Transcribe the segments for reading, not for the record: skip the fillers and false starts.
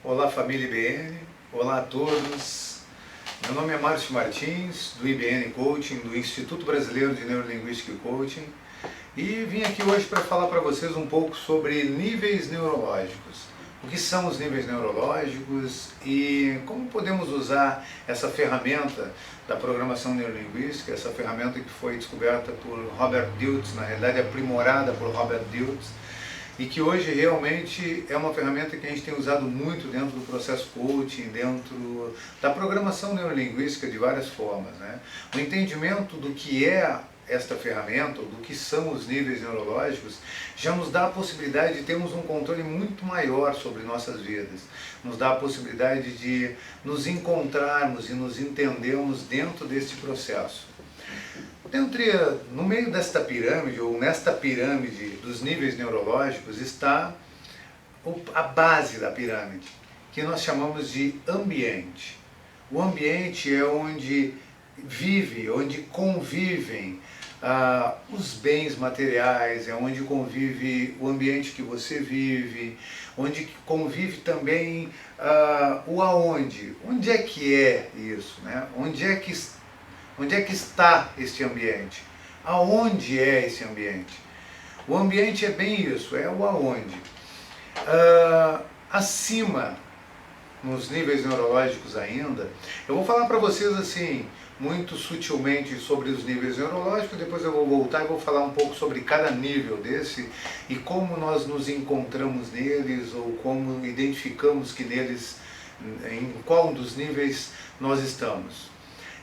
Olá família IBN, olá a todos. Meu nome é Márcio Martins, do IBN Coaching, do Instituto Brasileiro de Neurolinguística e Coaching, e vim aqui hoje para falar para vocês um pouco sobre níveis neurológicos. O que são os níveis neurológicos e como podemos usar essa ferramenta da programação neurolinguística, essa ferramenta que foi descoberta por Robert Dilts, na realidade aprimorada por Robert Dilts, e que hoje realmente é uma ferramenta que a gente tem usado muito dentro do processo coaching, dentro da programação neurolinguística de várias formas, né? O entendimento do que é esta ferramenta, do que são os níveis neurológicos, já nos dá a possibilidade de termos um controle muito maior sobre nossas vidas. Nos dá a possibilidade de nos encontrarmos e nos entendermos dentro deste processo. No meio desta pirâmide, ou nesta pirâmide dos níveis neurológicos, está a base da pirâmide, que nós chamamos de ambiente. O ambiente é onde onde convivem os bens materiais, é onde convive o ambiente que você vive, onde convive também o aonde. Onde é que é isso, né? Onde é que está este ambiente? Aonde é esse ambiente? O ambiente é bem isso, é o aonde. Acima, nos níveis neurológicos ainda, eu vou falar para vocês assim, muito sutilmente sobre os níveis neurológicos, depois eu vou voltar e vou falar um pouco sobre cada nível desse e como nós nos encontramos neles ou como identificamos que neles, em qual dos níveis nós estamos.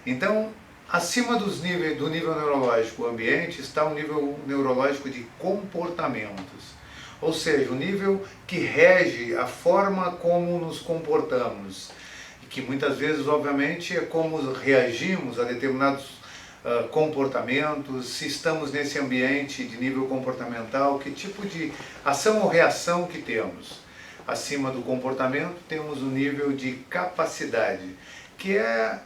Então, acima do nível neurológico, o ambiente, está o nível neurológico de comportamentos. Ou seja, o nível que rege a forma como nos comportamos. Que muitas vezes, obviamente, é como reagimos a determinados comportamentos, se estamos nesse ambiente de nível comportamental, que tipo de ação ou reação que temos. Acima do comportamento, temos o nível de capacidade, que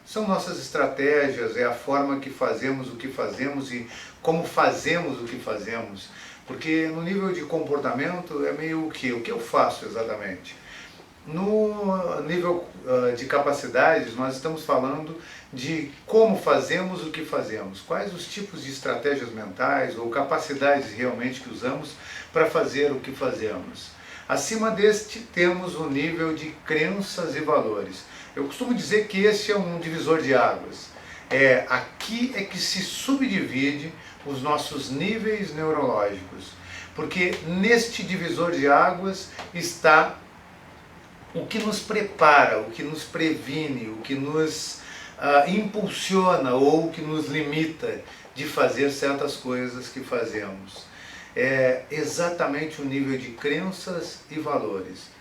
são nossas estratégias, é a forma que fazemos o que fazemos e como fazemos o que fazemos. Porque no nível de comportamento é meio o que eu faço exatamente. No nível de capacidades, nós estamos falando de como fazemos o que fazemos, quais os tipos de estratégias mentais ou capacidades realmente que usamos para fazer o que fazemos. Acima deste temos o nível de crenças e valores. Eu costumo dizer que esse é um divisor de águas. Aqui é que se subdivide os nossos níveis neurológicos, porque neste divisor de águas está o que nos prepara, o que nos previne, o que nos impulsiona ou o que nos limita de fazer certas coisas que fazemos. É exatamente o nível de crenças e valores.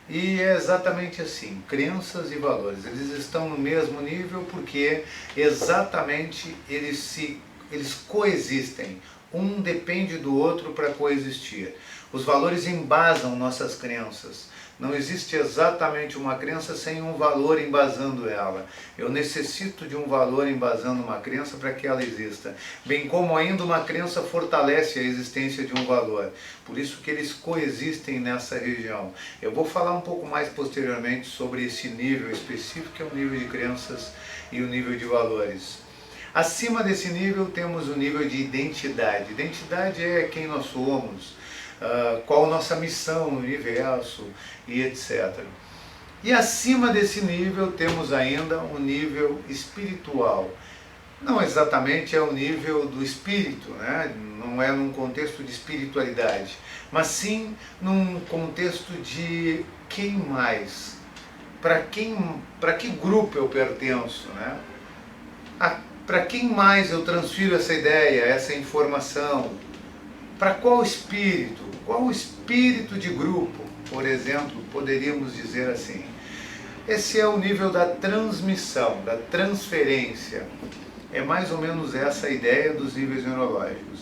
E é exatamente assim, crenças e valores, eles estão no mesmo nível porque exatamente eles coexistem, um depende do outro para coexistir. Os valores embasam nossas crenças. Não existe exatamente uma crença sem um valor embasando ela. Eu necessito de um valor embasando uma crença para que ela exista. Bem como ainda uma crença fortalece a existência de um valor. Por isso que eles coexistem nessa região. Eu vou falar um pouco mais posteriormente sobre esse nível específico, que é o nível de crenças e o nível de valores. Acima desse nível temos o nível de identidade. Identidade é quem nós somos, qual a nossa missão no universo e etc. E acima desse nível temos ainda o nível espiritual. Não exatamente é o nível do espírito, né? Não é num contexto de espiritualidade, mas sim num contexto de quem mais, para que grupo eu pertenço, né? Para quem mais eu transfiro essa ideia, essa informação? Para qual espírito? Qual o espírito de grupo, por exemplo, poderíamos dizer assim? Esse é o nível da transmissão, da transferência. É mais ou menos essa a ideia dos níveis neurológicos.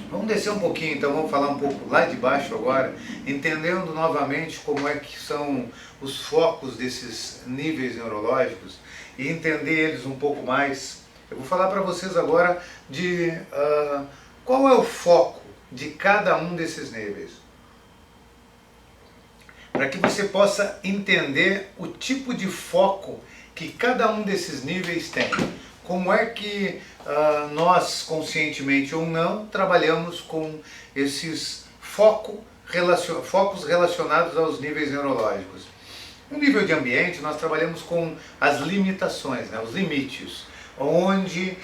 Vamos descer um pouquinho, então vamos falar um pouco lá de baixo agora, entendendo novamente como é que são os focos desses níveis neurológicos e entender eles um pouco mais. Eu vou falar para vocês agora de qual é o foco de cada um desses níveis. para que você possa entender o tipo de foco que cada um desses níveis tem. Como é que nós, conscientemente ou não, trabalhamos com esses focos relacionados aos níveis neurológicos. No nível de ambiente, nós trabalhamos com as limitações, né, os limites. Onde,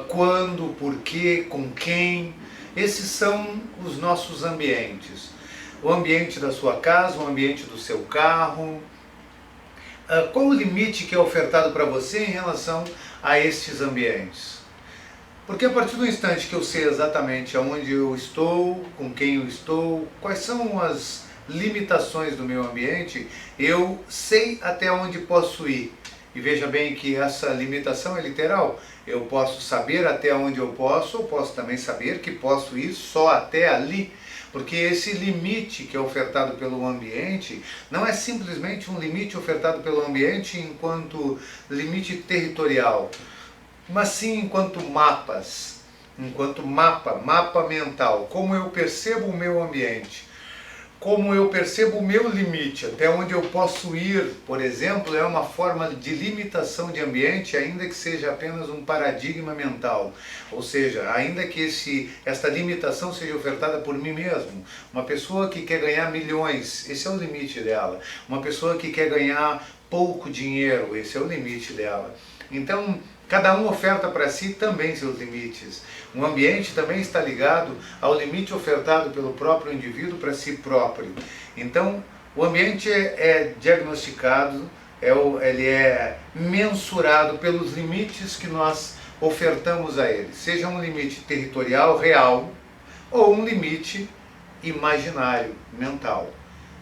quando, porquê, com quem. Esses são os nossos ambientes. O ambiente da sua casa, o ambiente do seu carro. Qual o limite que é ofertado para você em relação a estes ambientes? Porque a partir do instante que eu sei exatamente aonde eu estou, com quem eu estou, quais são as limitações do meu ambiente, eu sei até onde posso ir. E veja bem que essa limitação é literal. Eu posso saber até onde eu posso, ou posso também saber que posso ir só até ali. Porque esse limite que é ofertado pelo ambiente não é simplesmente um limite ofertado pelo ambiente enquanto limite territorial, mas sim enquanto mapas, enquanto mapa mental, como eu percebo o meu ambiente. Como eu percebo o meu limite, até onde eu posso ir, por exemplo, é uma forma de limitação de ambiente, ainda que seja apenas um paradigma mental. Ou seja, ainda que esta limitação seja ofertada por mim mesmo. Uma pessoa que quer ganhar milhões, esse é o limite dela. Uma pessoa que quer ganhar pouco dinheiro, esse é o limite dela. Então, cada um oferta para si também seus limites. O ambiente também está ligado ao limite ofertado pelo próprio indivíduo para si próprio. Então, o ambiente é diagnosticado, ele é mensurado pelos limites que nós ofertamos a ele. Seja um limite territorial, real, ou um limite imaginário, mental,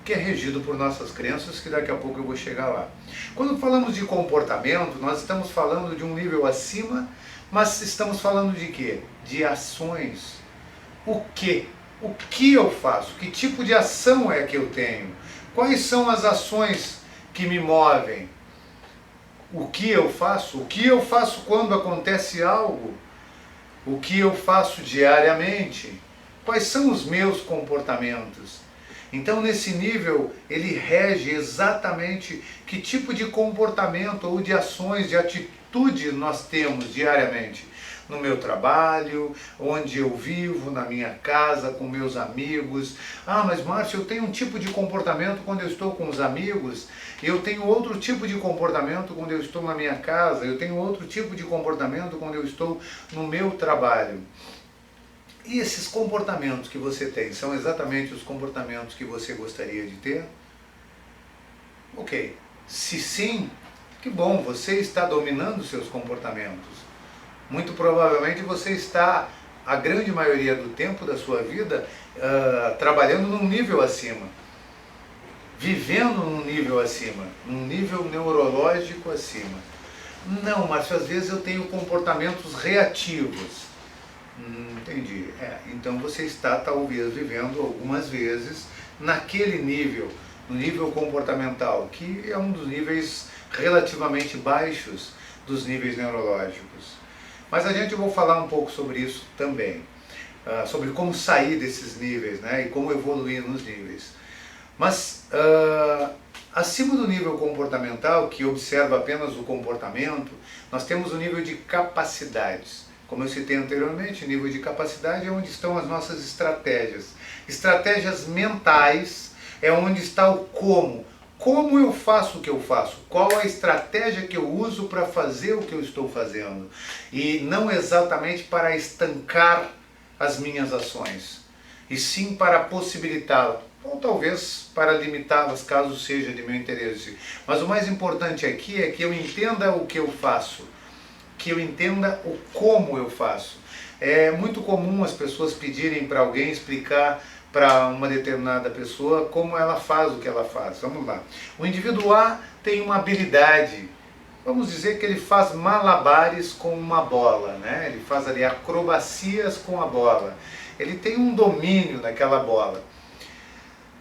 que é regido por nossas crenças, que daqui a pouco eu vou chegar lá. Quando falamos de comportamento, nós estamos falando de um nível acima, mas estamos falando de quê? De ações. O quê? O que eu faço? Que tipo de ação é que eu tenho? Quais são as ações que me movem? O que eu faço? O que eu faço quando acontece algo? O que eu faço diariamente? Quais são os meus comportamentos? Então, nesse nível, ele rege exatamente que tipo de comportamento ou de ações, de atitude nós temos diariamente. No meu trabalho, onde eu vivo, na minha casa, com meus amigos. Ah, mas Márcio, eu tenho um tipo de comportamento quando eu estou com os amigos, eu tenho outro tipo de comportamento quando eu estou na minha casa, eu tenho outro tipo de comportamento quando eu estou no meu trabalho. E esses comportamentos que você tem, são exatamente os comportamentos que você gostaria de ter? Ok. Se sim, que bom, você está dominando seus comportamentos. Muito provavelmente você está, a grande maioria do tempo da sua vida, trabalhando num nível acima. Vivendo num nível acima, num nível neurológico acima. Não, mas às vezes eu tenho comportamentos reativos. Entendi. Então você está talvez vivendo algumas vezes naquele nível, no nível comportamental, que é um dos níveis relativamente baixos dos níveis neurológicos. Mas a gente vai falar um pouco sobre isso também, sobre como sair desses níveis, né, e como evoluir nos níveis. Mas acima do nível comportamental, que observa apenas o comportamento, nós temos o nível de capacidades. Como eu citei anteriormente, o nível de capacidade é onde estão as nossas estratégias. Estratégias mentais é onde está o como. Como eu faço o que eu faço? Qual a estratégia que eu uso para fazer o que eu estou fazendo? E não exatamente para estancar as minhas ações, e sim para possibilitá-las, ou talvez para limitá-las, caso seja de meu interesse. Mas o mais importante aqui é que eu entenda o que eu faço, que eu entenda o como eu faço. É muito comum as pessoas pedirem para alguém explicar para uma determinada pessoa como ela faz o que ela faz. Vamos lá. O indivíduo A tem uma habilidade, vamos dizer que ele faz malabares com uma bola, né? Ele faz ali acrobacias com a bola. Ele tem um domínio naquela bola.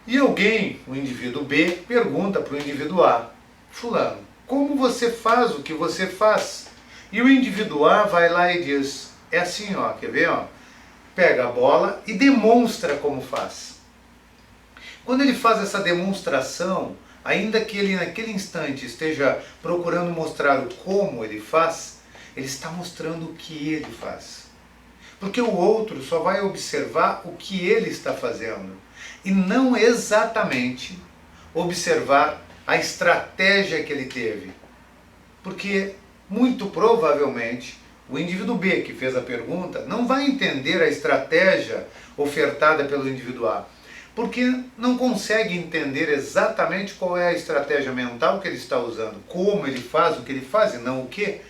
E alguém, o indivíduo B, pergunta para o indivíduo A: fulano, como você faz o que você faz? E o indivíduo A vai lá e diz, é assim, ó, quer ver? Ó? Pega a bola e demonstra como faz. Quando ele faz essa demonstração, ainda que ele naquele instante esteja procurando mostrar o como ele faz, ele está mostrando o que ele faz. Porque o outro só vai observar o que ele está fazendo e não exatamente observar a estratégia que ele teve. Porque, muito provavelmente, o indivíduo B que fez a pergunta não vai entender a estratégia ofertada pelo indivíduo A, porque não consegue entender exatamente qual é a estratégia mental que ele está usando, como ele faz o que ele faz e não o que.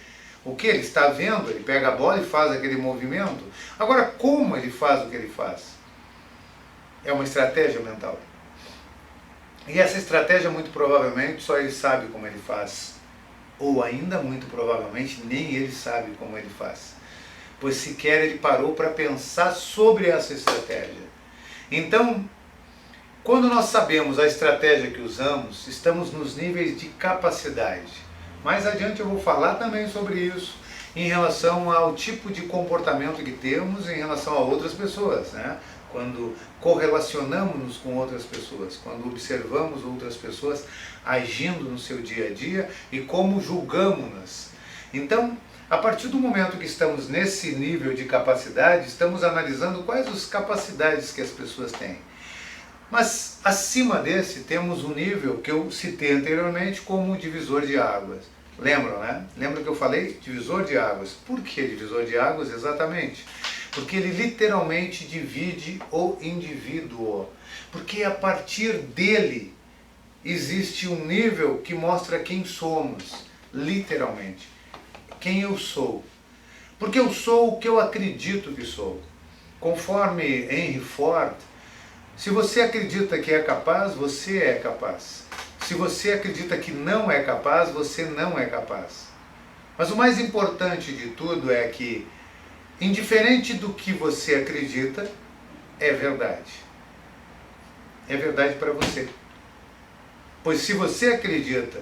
O que ele está vendo, ele pega a bola e faz aquele movimento. Agora, como ele faz o que ele faz? É uma estratégia mental. E essa estratégia, muito provavelmente, só ele sabe como ele faz. Ou ainda, muito provavelmente, nem ele sabe como ele faz. Pois sequer ele parou para pensar sobre essa estratégia. Então, quando nós sabemos a estratégia que usamos, estamos nos níveis de capacidade. Mais adiante eu vou falar também sobre isso, em relação ao tipo de comportamento que temos em relação a outras pessoas, né? Quando correlacionamos-nos com outras pessoas, quando observamos outras pessoas agindo no seu dia a dia e como julgamos-nas. Então, a partir do momento que estamos nesse nível de capacidade, estamos analisando quais as capacidades que as pessoas têm. Mas acima desse temos um nível que eu citei anteriormente como divisor de águas. Lembram, né? Lembra que eu falei? Divisor de águas. Por que divisor de águas exatamente? Porque ele literalmente divide o indivíduo. Porque a partir dele existe um nível que mostra quem somos, literalmente. Quem eu sou. Porque eu sou o que eu acredito que sou. Conforme Henry Ford, se você acredita que é capaz, você é capaz. Se você acredita que não é capaz, você não é capaz. Mas o mais importante de tudo é que, indiferente do que você acredita, é verdade. É verdade para você. Pois se você acredita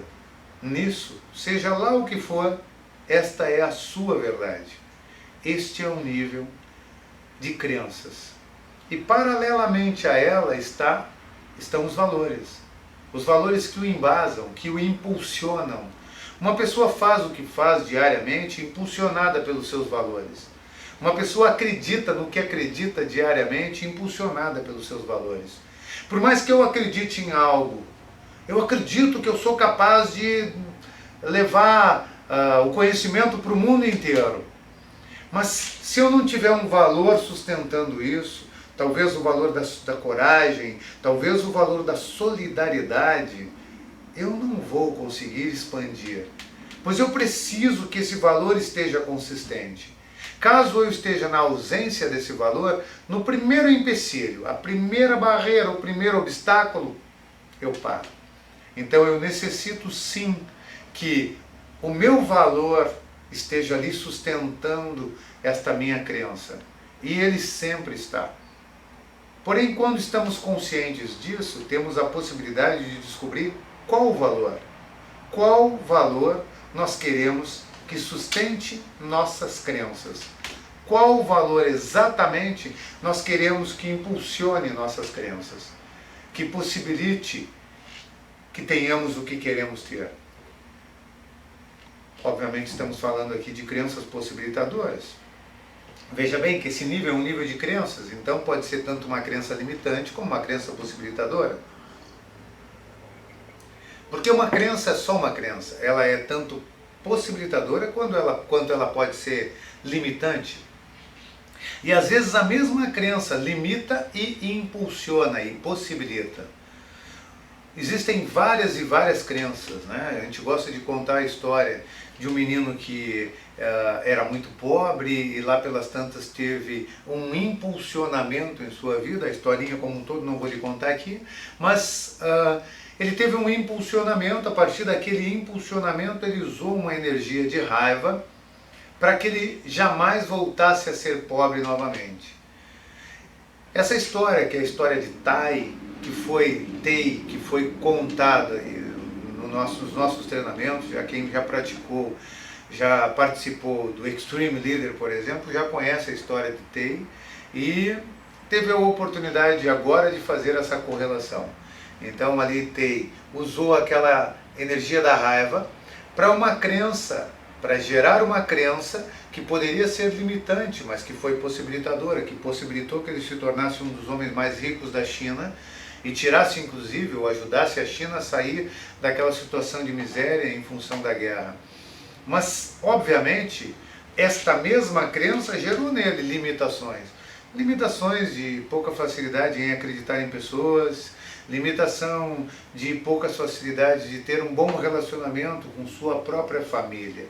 nisso, seja lá o que for, esta é a sua verdade. Este é o nível de crenças. E paralelamente a ela estão os valores. Os valores que o embasam, que o impulsionam. Uma pessoa faz o que faz diariamente impulsionada pelos seus valores. Uma pessoa acredita no que acredita diariamente impulsionada pelos seus valores. Por mais que eu acredite em algo, eu acredito que eu sou capaz de levar o conhecimento para o mundo inteiro. Mas se eu não tiver um valor sustentando isso, talvez o valor da coragem, talvez o valor da solidariedade, eu não vou conseguir expandir. Pois eu preciso que esse valor esteja consistente. Caso eu esteja na ausência desse valor, no primeiro empecilho, a primeira barreira, o primeiro obstáculo, eu paro. Então eu necessito sim que o meu valor esteja ali sustentando esta minha crença. E ele sempre está. Porém, quando estamos conscientes disso, temos a possibilidade de descobrir qual valor nós queremos que sustente nossas crenças. Qual valor exatamente nós queremos que impulsione nossas crenças, que possibilite que tenhamos o que queremos ter. Obviamente estamos falando aqui de crenças possibilitadoras. Veja bem que esse nível é um nível de crenças, então pode ser tanto uma crença limitante como uma crença possibilitadora. Porque uma crença é só uma crença, ela é tanto possibilitadora quanto ela pode ser limitante. E às vezes a mesma crença limita e impulsiona e possibilita. Existem várias e várias crenças, né? A gente gosta de contar a história de um menino que era muito pobre e lá pelas tantas teve um impulsionamento em sua vida, a historinha como um todo não vou lhe contar aqui, mas ele teve um impulsionamento, a partir daquele impulsionamento ele usou uma energia de raiva para que ele jamais voltasse a ser pobre novamente. Essa história, que é a história de Tai, que foi contada nos nossos treinamentos, já quem já praticou, já participou do Extreme Leader, por exemplo, já conhece a história de Tai, e teve a oportunidade agora de fazer essa correlação. Então ali usou aquela energia da raiva para uma crença, para gerar uma crença que poderia ser limitante, mas que foi possibilitadora, que possibilitou que ele se tornasse um dos homens mais ricos da China e tirasse inclusive, ou ajudasse a China a sair daquela situação de miséria em função da guerra. Mas, obviamente, esta mesma crença gerou nele limitações. Limitações de pouca facilidade em acreditar em pessoas, limitação de pouca facilidade de ter um bom relacionamento com sua própria família.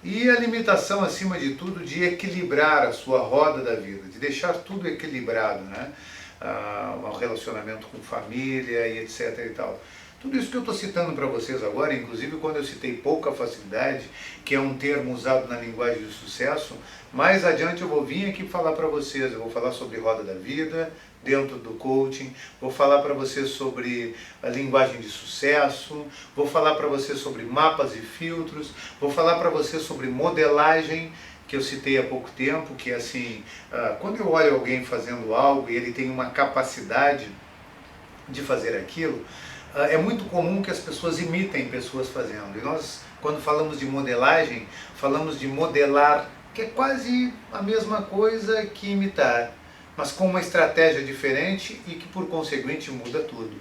E a limitação, acima de tudo, de equilibrar a sua roda da vida, de deixar tudo equilibrado, né? O relacionamento com família e etc. e tal. Tudo isso que eu estou citando para vocês agora, inclusive quando eu citei pouca facilidade, que é um termo usado na linguagem de sucesso, mais adiante eu vou vir aqui falar para vocês, eu vou falar sobre roda da vida, dentro do coaching, vou falar para vocês sobre a linguagem de sucesso, vou falar para vocês sobre mapas e filtros, vou falar para vocês sobre modelagem, que eu citei há pouco tempo, que é assim, quando eu olho alguém fazendo algo e ele tem uma capacidade de fazer aquilo, é muito comum que as pessoas imitem pessoas fazendo. E nós, quando falamos de modelagem, falamos de modelar, que é quase a mesma coisa que imitar, mas com uma estratégia diferente e que por conseguinte muda tudo.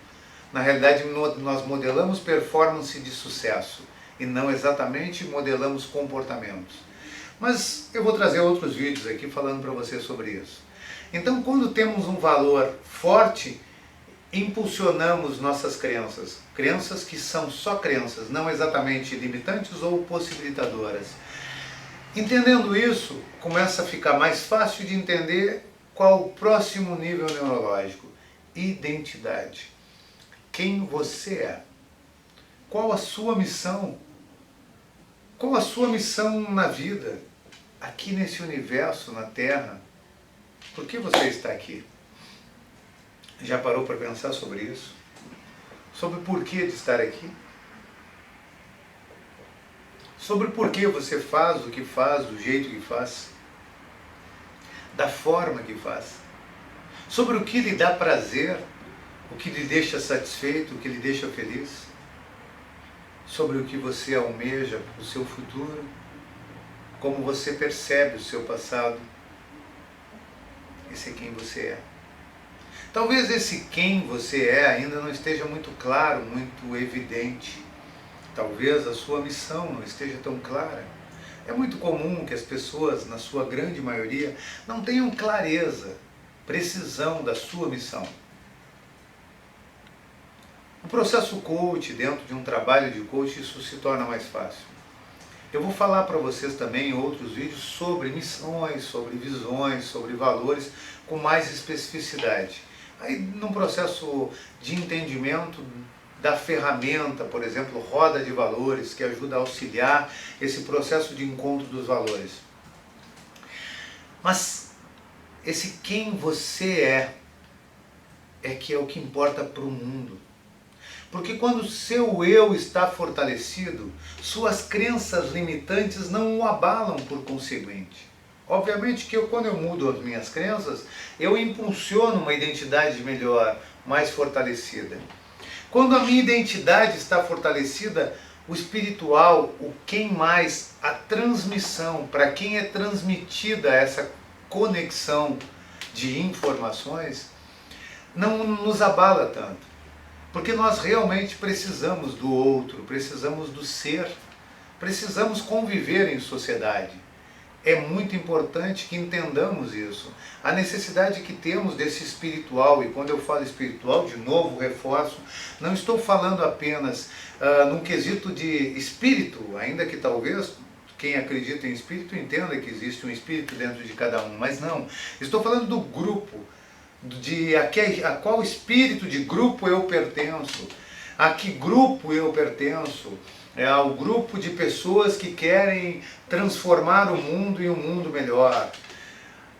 Na realidade, nós modelamos performance de sucesso e não exatamente modelamos comportamentos. Mas eu vou trazer outros vídeos aqui falando para vocês sobre isso. Então, quando temos um valor forte, impulsionamos nossas crenças. Crenças que são só crenças, não exatamente limitantes ou possibilitadoras. Entendendo isso, começa a ficar mais fácil de entender qual o próximo nível neurológico. Identidade. Quem você é? Qual a sua missão? Qual a sua missão na vida? Aqui nesse universo, na Terra? Por que você está aqui? Já parou para pensar sobre isso? Sobre o porquê de estar aqui? Sobre o porquê você faz o que faz, do jeito que faz? Da forma que faz? Sobre o que lhe dá prazer, o que lhe deixa satisfeito, o que lhe deixa feliz? Sobre o que você almeja para o seu futuro? Como você percebe o seu passado? Esse é quem você é. Talvez esse quem você é ainda não esteja muito claro, muito evidente. Talvez a sua missão não esteja tão clara. É muito comum que as pessoas, na sua grande maioria, não tenham clareza, precisão da sua missão. No processo coach, dentro de um trabalho de coach, isso se torna mais fácil. Eu vou falar para vocês também em outros vídeos sobre missões, sobre visões, sobre valores, com mais especificidade. Aí, num processo de entendimento da ferramenta, por exemplo, roda de valores, que ajuda a auxiliar esse processo de encontro dos valores. Mas esse quem você é que é o que importa para o mundo. Porque quando o seu eu está fortalecido, suas crenças limitantes não o abalam por conseguinte. Obviamente que quando eu mudo as minhas crenças, eu impulsiono uma identidade melhor, mais fortalecida. Quando a minha identidade está fortalecida, o espiritual, o quem mais, a transmissão, para quem é transmitida essa conexão de informações, não nos abala tanto. Porque nós realmente precisamos do outro, precisamos do ser, precisamos conviver em sociedade. É muito importante que entendamos isso. A necessidade que temos desse espiritual, e quando eu falo espiritual, de novo reforço, não estou falando apenas num quesito de espírito, ainda que talvez quem acredita em espírito entenda que existe um espírito dentro de cada um, mas não. Estou falando do grupo, a qual espírito de grupo eu pertenço, a que grupo eu pertenço, ao grupo de pessoas que querem transformar o mundo em um mundo melhor.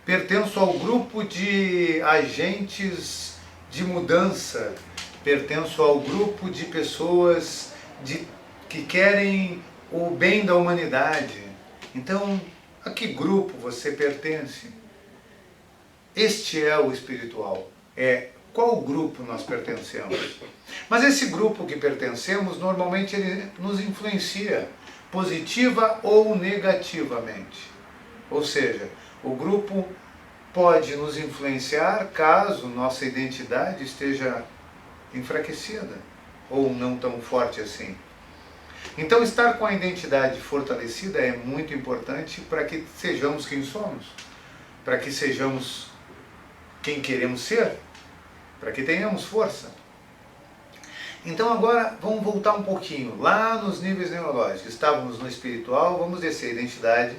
Pertenço ao grupo de agentes de mudança, pertenço ao grupo de pessoas que querem o bem da humanidade. Então, a que grupo você pertence? este é o espiritual. É qual grupo nós pertencemos. Mas esse grupo que pertencemos, normalmente ele nos influencia positiva ou negativamente. Ou seja, o grupo pode nos influenciar caso nossa identidade esteja enfraquecida ou não tão forte assim. Então, estar com a identidade fortalecida é muito importante para que sejamos quem somos, para que sejamos quem queremos ser, para que tenhamos força. Então agora vamos voltar um pouquinho, lá nos níveis neurológicos. Estávamos no espiritual, vamos descer a identidade,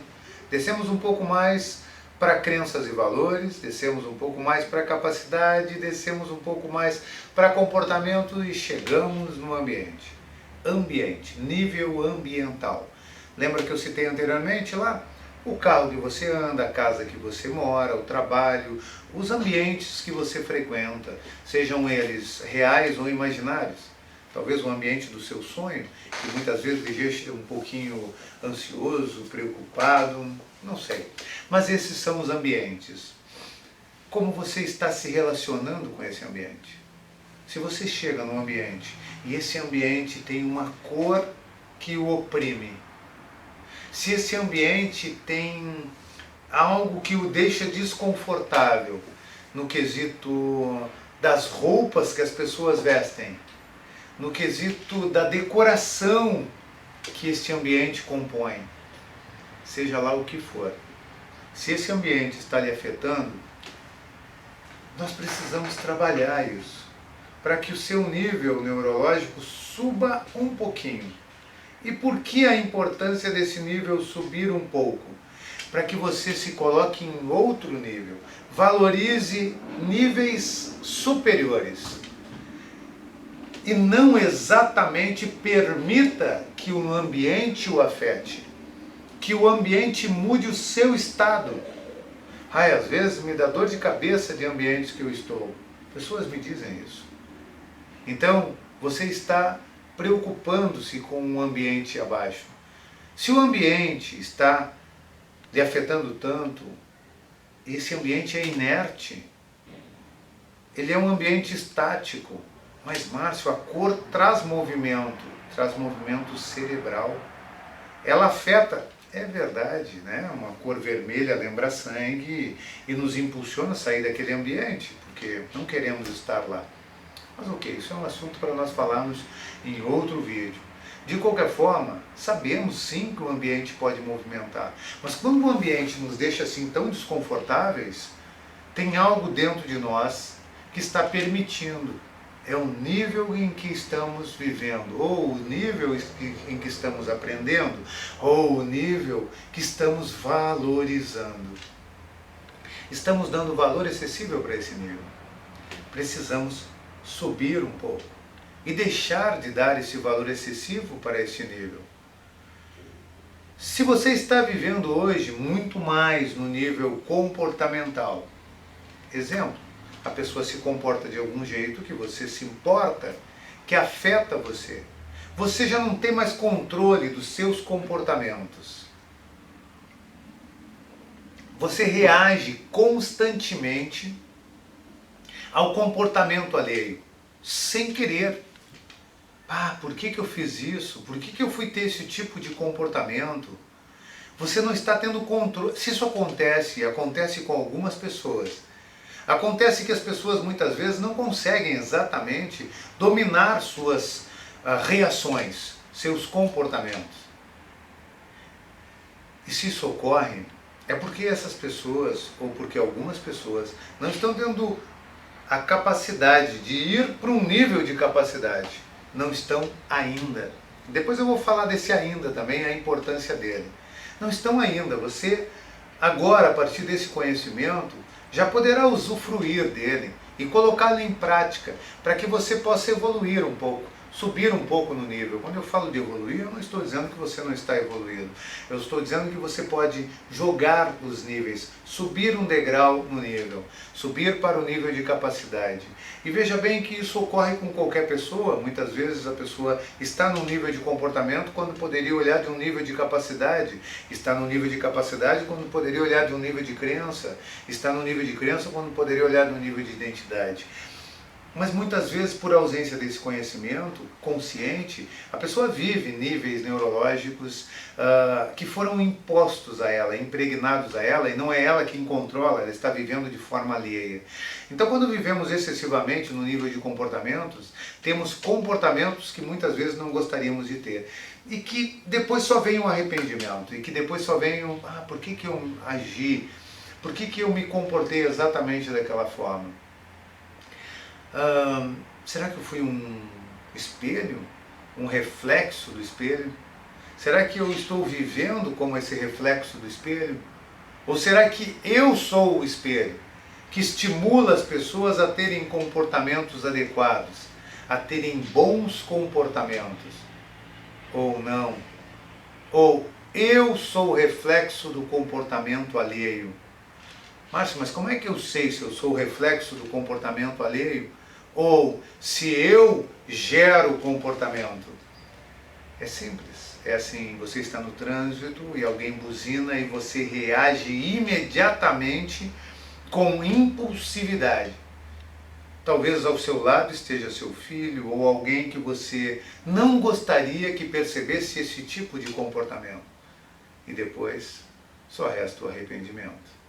descemos um pouco mais para crenças e valores, descemos um pouco mais para capacidade, descemos um pouco mais para comportamento e chegamos no ambiente. Ambiente, nível ambiental. Lembra que eu citei anteriormente lá? O carro que você anda, a casa que você mora, o trabalho, os ambientes que você frequenta, sejam eles reais ou imaginários. Talvez o ambiente do seu sonho, que muitas vezes lhe deixa um pouquinho ansioso, preocupado, não sei. Mas esses são os ambientes. Como você está se relacionando com esse ambiente? Se você chega num ambiente e esse ambiente tem uma cor que o oprime, se esse ambiente tem algo que o deixa desconfortável no quesito das roupas que as pessoas vestem, no quesito da decoração que este ambiente compõe, seja lá o que for, se esse ambiente está lhe afetando, nós precisamos trabalhar isso, para que o seu nível neurológico suba um pouquinho. E por que a importância desse nível subir um pouco? Para que você se coloque em outro nível, valorize níveis superiores. E não exatamente permita que o ambiente o afete, que o ambiente mude o seu estado. Ai, às vezes me dá dor de cabeça de ambientes que eu estou. Pessoas me dizem isso. Então, você está preocupando-se com o ambiente abaixo. Se o ambiente está lhe afetando tanto, esse ambiente é inerte. Ele é um ambiente estático. Mas, Márcio, a cor traz movimento cerebral. Ela afeta, é verdade, né? Uma cor vermelha lembra sangue e nos impulsiona a sair daquele ambiente, porque não queremos estar lá. Mas ok, isso é um assunto para nós falarmos em outro vídeo. De qualquer forma, sabemos sim que o ambiente pode movimentar. Mas quando o ambiente nos deixa assim tão desconfortáveis, tem algo dentro de nós que está permitindo. É o nível em que estamos vivendo, ou o nível em que estamos aprendendo, ou o nível que estamos valorizando. Estamos dando valor excessivo para esse nível. Precisamos subir um pouco e deixar de dar esse valor excessivo para este nível. Se você está vivendo hoje muito mais no nível comportamental, exemplo, a pessoa se comporta de algum jeito que você se importa, que afeta você. Você já não tem mais controle dos seus comportamentos. Você reage constantemente ao comportamento alheio, sem querer. Ah, por que eu fiz isso? Por que eu fui ter esse tipo de comportamento? Você não está tendo controle. Se isso acontece, e acontece com algumas pessoas, acontece que as pessoas muitas vezes não conseguem exatamente dominar suas reações, seus comportamentos. E se isso ocorre, é porque essas pessoas, ou porque algumas pessoas, não estão tendo a capacidade de ir para um nível de capacidade. Não estão ainda. Depois eu vou falar desse ainda também, a importância dele. Não estão ainda. Você, agora, a partir desse conhecimento, já poderá usufruir dele e colocá-lo em prática para que você possa evoluir um pouco subir um pouco no nível. Quando eu falo de evoluir, eu não estou dizendo que você não está evoluindo. Eu estou dizendo que você pode jogar os níveis, subir um degrau no nível, subir para o nível de capacidade. E veja bem que isso ocorre com qualquer pessoa. Muitas vezes a pessoa está num nível de comportamento quando poderia olhar de um nível de capacidade. Está no nível de capacidade quando poderia olhar de um nível de crença. Está no nível de crença quando poderia olhar de um nível de identidade. Mas muitas vezes, por ausência desse conhecimento consciente, a pessoa vive níveis neurológicos que foram impostos a ela, impregnados a ela, e não é ela quem controla, ela está vivendo de forma alheia. Então, quando vivemos excessivamente no nível de comportamentos, temos comportamentos que muitas vezes não gostaríamos de ter. E que depois só vem o arrependimento, e que depois só vem o, por que eu agi? Por que eu me comportei exatamente daquela forma? Será que eu fui um espelho? Um reflexo do espelho? Será que eu estou vivendo como esse reflexo do espelho? Ou será que eu sou o espelho que estimula as pessoas a terem comportamentos adequados, a terem bons comportamentos? Ou não? Ou eu sou o reflexo do comportamento alheio? Márcio, mas como é que eu sei se eu sou o reflexo do comportamento alheio? Ou se eu gero o comportamento? É simples. É assim, você está no trânsito e alguém buzina e você reage imediatamente com impulsividade. Talvez ao seu lado esteja seu filho ou alguém que você não gostaria que percebesse esse tipo de comportamento. E depois só resta o arrependimento.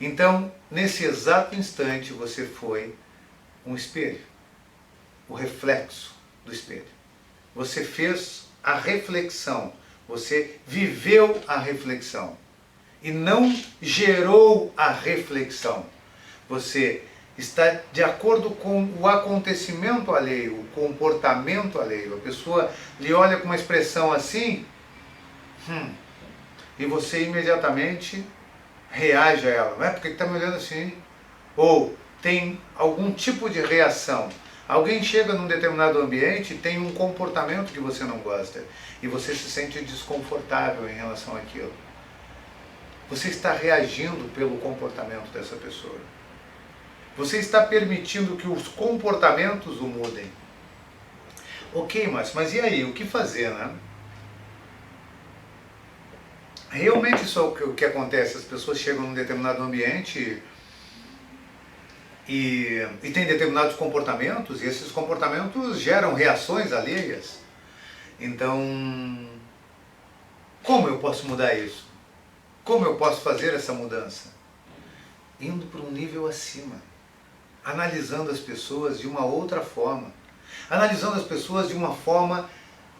Então, nesse exato instante, você foi um espelho, o reflexo do espelho. Você fez a reflexão, você viveu a reflexão e não gerou a reflexão. Você está de acordo com o acontecimento alheio, o comportamento alheio. A pessoa lhe olha com uma expressão assim, e você imediatamente reage a ela. Não é porque está me olhando assim? Ou tem algum tipo de reação. Alguém chega num determinado ambiente e tem um comportamento que você não gosta e você se sente desconfortável em relação àquilo. Você está reagindo pelo comportamento dessa pessoa. Você está permitindo que os comportamentos o mudem. Ok, mas e aí? O que fazer, né? Realmente isso é o que acontece. As pessoas chegam num determinado ambiente e tem determinados comportamentos, e esses comportamentos geram reações alheias. Então, como eu posso mudar isso? Como eu posso fazer essa mudança? Indo para um nível acima, analisando as pessoas de uma outra forma, analisando as pessoas de uma forma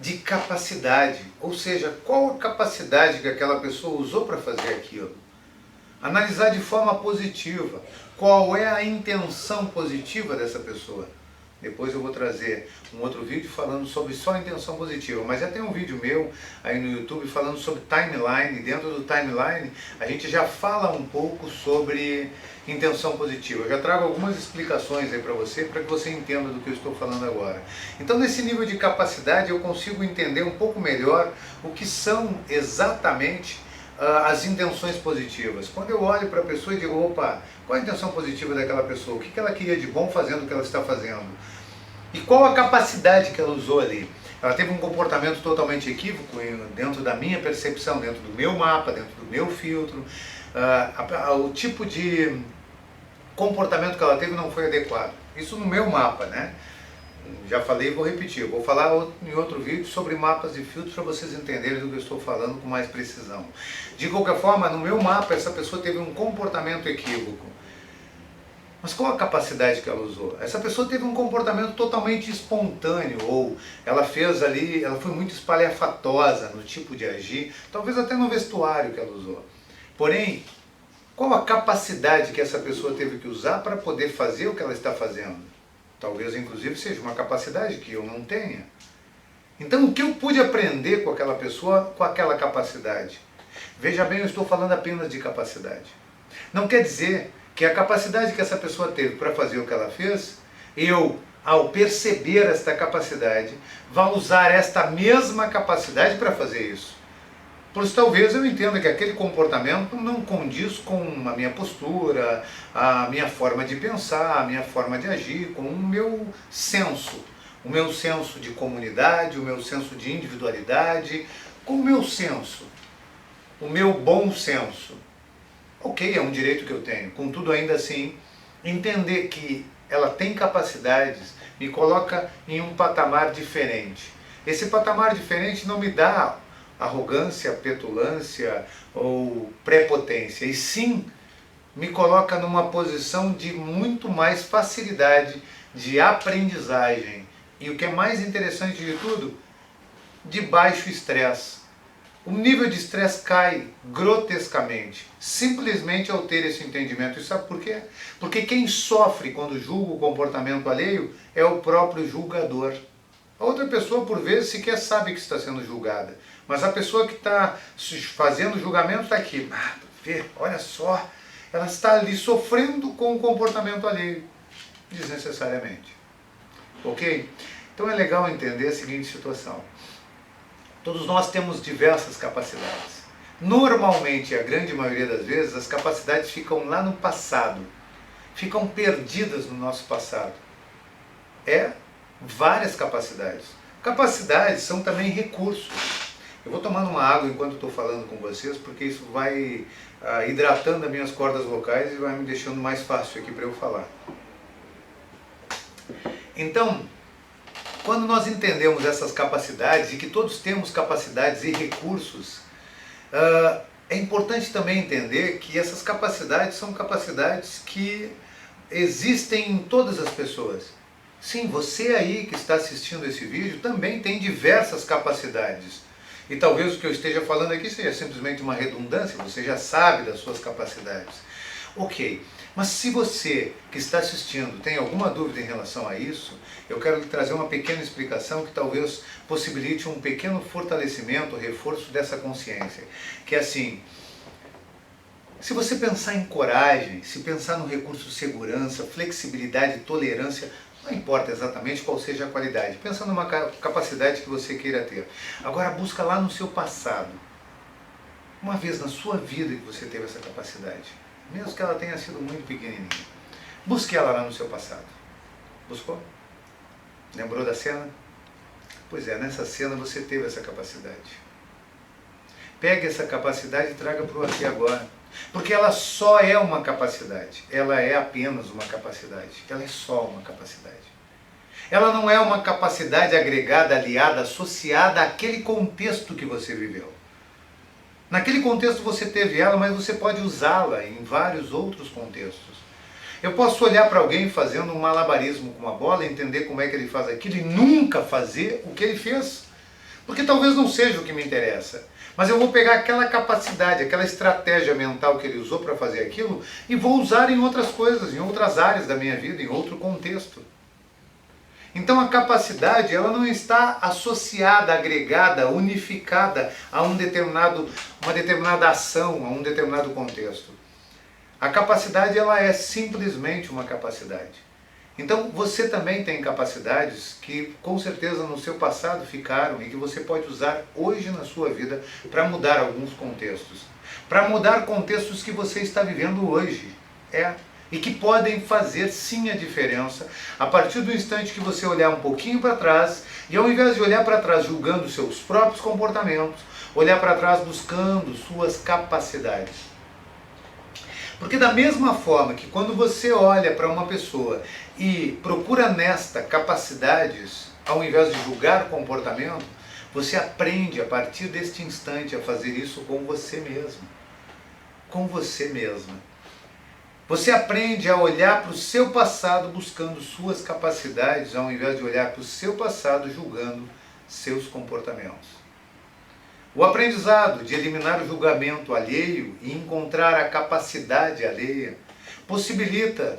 de capacidade, ou seja, qual a capacidade que aquela pessoa usou para fazer aquilo. Analisar de forma positiva, qual é a intenção positiva dessa pessoa. Depois eu vou trazer um outro vídeo falando sobre só a intenção positiva, mas já tem um vídeo meu aí no YouTube falando sobre timeline. Dentro do timeline a gente já fala um pouco sobre intenção positiva. Eu já trago algumas explicações aí para que você entenda do que eu estou falando agora. Então, nesse nível de capacidade eu consigo entender um pouco melhor o que são exatamente as intenções positivas. Quando eu olho para a pessoa e digo, opa, qual a intenção positiva daquela pessoa? O que ela queria de bom fazendo o que ela está fazendo? E qual a capacidade que ela usou ali? Ela teve um comportamento totalmente equívoco dentro da minha percepção, dentro do meu mapa, dentro do meu filtro. O tipo de comportamento que ela teve não foi adequado. Isso no meu mapa, né? Já falei e vou repetir. Vou falar em outro vídeo sobre mapas e filtros para vocês entenderem do que eu estou falando com mais precisão. De qualquer forma, no meu mapa, essa pessoa teve um comportamento equívoco. Mas qual a capacidade que ela usou? Essa pessoa teve um comportamento totalmente espontâneo, ou ela fez ali, ela foi muito espalhafatosa no tipo de agir, talvez até no vestuário que ela usou. Porém, qual a capacidade que essa pessoa teve que usar para poder fazer o que ela está fazendo? Talvez, inclusive, seja uma capacidade que eu não tenha. Então, o que eu pude aprender com aquela pessoa, com aquela capacidade? Veja bem, eu estou falando apenas de capacidade. Não quer dizer que a capacidade que essa pessoa teve para fazer o que ela fez, eu ao perceber esta capacidade, vai usar esta mesma capacidade para fazer isso. Por isso talvez eu entenda que aquele comportamento não condiz com a minha postura, a minha forma de pensar, a minha forma de agir, com o meu senso de comunidade, o meu senso de individualidade, com o meu senso, o meu bom senso. Ok, é um direito que eu tenho, contudo ainda assim, entender que ela tem capacidades me coloca em um patamar diferente. Esse patamar diferente não me dá arrogância, petulância ou prepotência, e sim me coloca numa posição de muito mais facilidade de aprendizagem. E o que é mais interessante de tudo, de baixo estresse. O nível de estresse cai grotescamente, simplesmente ao ter esse entendimento. E sabe por quê? Porque quem sofre quando julga o comportamento alheio é o próprio julgador. A outra pessoa, por vezes, sequer sabe que está sendo julgada. Mas a pessoa que está fazendo o julgamento está aqui. Olha só, ela está ali sofrendo com o comportamento alheio, desnecessariamente. Ok? Então é legal entender a seguinte situação. Todos nós temos diversas capacidades. Normalmente, a grande maioria das vezes, as capacidades ficam lá no passado. Ficam perdidas no nosso passado. Várias capacidades. Capacidades são também recursos. Eu vou tomando uma água enquanto estou falando com vocês, porque isso vai hidratando as minhas cordas vocais e vai me deixando mais fácil aqui para eu falar. Então, quando nós entendemos essas capacidades e que todos temos capacidades e recursos, é importante também entender que essas capacidades são capacidades que existem em todas as pessoas. Sim, você aí que está assistindo esse vídeo também tem diversas capacidades. E talvez o que eu esteja falando aqui seja simplesmente uma redundância, você já sabe das suas capacidades. Ok, mas se você que está assistindo tem alguma dúvida em relação a isso, eu quero lhe trazer uma pequena explicação que talvez possibilite um pequeno fortalecimento, reforço dessa consciência. Que é assim, se você pensar em coragem, se pensar no recurso segurança, flexibilidade, tolerância, não importa exatamente qual seja a qualidade, pensa numa capacidade que você queira ter. Agora busca lá no seu passado, uma vez na sua vida que você teve essa capacidade, mesmo que ela tenha sido muito pequenininha. Busque ela lá no seu passado. Buscou? Lembrou da cena? Pois é, nessa cena você teve essa capacidade. Pegue essa capacidade e traga para o aqui e agora. Porque ela só é uma capacidade. Ela é apenas uma capacidade. Ela é só uma capacidade. Ela não é uma capacidade agregada, aliada, associada àquele contexto que você viveu. Naquele contexto você teve ela, mas você pode usá-la em vários outros contextos. Eu posso olhar para alguém fazendo um malabarismo com uma bola, entender como é que ele faz aquilo e nunca fazer o que ele fez. Porque talvez não seja o que me interessa. Mas eu vou pegar aquela capacidade, aquela estratégia mental que ele usou para fazer aquilo e vou usar em outras coisas, em outras áreas da minha vida, em outro contexto. Então a capacidade, ela não está associada, agregada, unificada a uma determinada ação, a um determinado contexto. A capacidade, ela é simplesmente uma capacidade. Então você também tem capacidades que com certeza no seu passado ficaram e que você pode usar hoje na sua vida para mudar alguns contextos. Para mudar contextos que você está vivendo hoje. E que podem fazer sim a diferença a partir do instante que você olhar um pouquinho para trás e ao invés de olhar para trás julgando seus próprios comportamentos, olhar para trás buscando suas capacidades. Porque da mesma forma que quando você olha para uma pessoa e procura nesta capacidades, ao invés de julgar o comportamento, você aprende a partir deste instante a fazer isso com você mesmo. Com você mesma. Você aprende a olhar para o seu passado buscando suas capacidades, ao invés de olhar para o seu passado julgando seus comportamentos. O aprendizado de eliminar o julgamento alheio e encontrar a capacidade alheia possibilita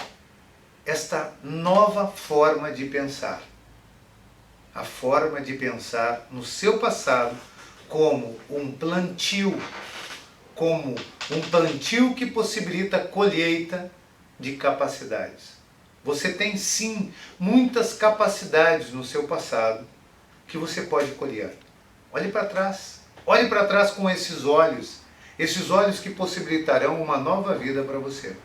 esta nova forma de pensar. A forma de pensar no seu passado como um plantio que possibilita colheita de capacidades. Você tem sim muitas capacidades no seu passado que você pode colher. Olhe para trás. Olhe para trás com esses olhos que possibilitarão uma nova vida para você.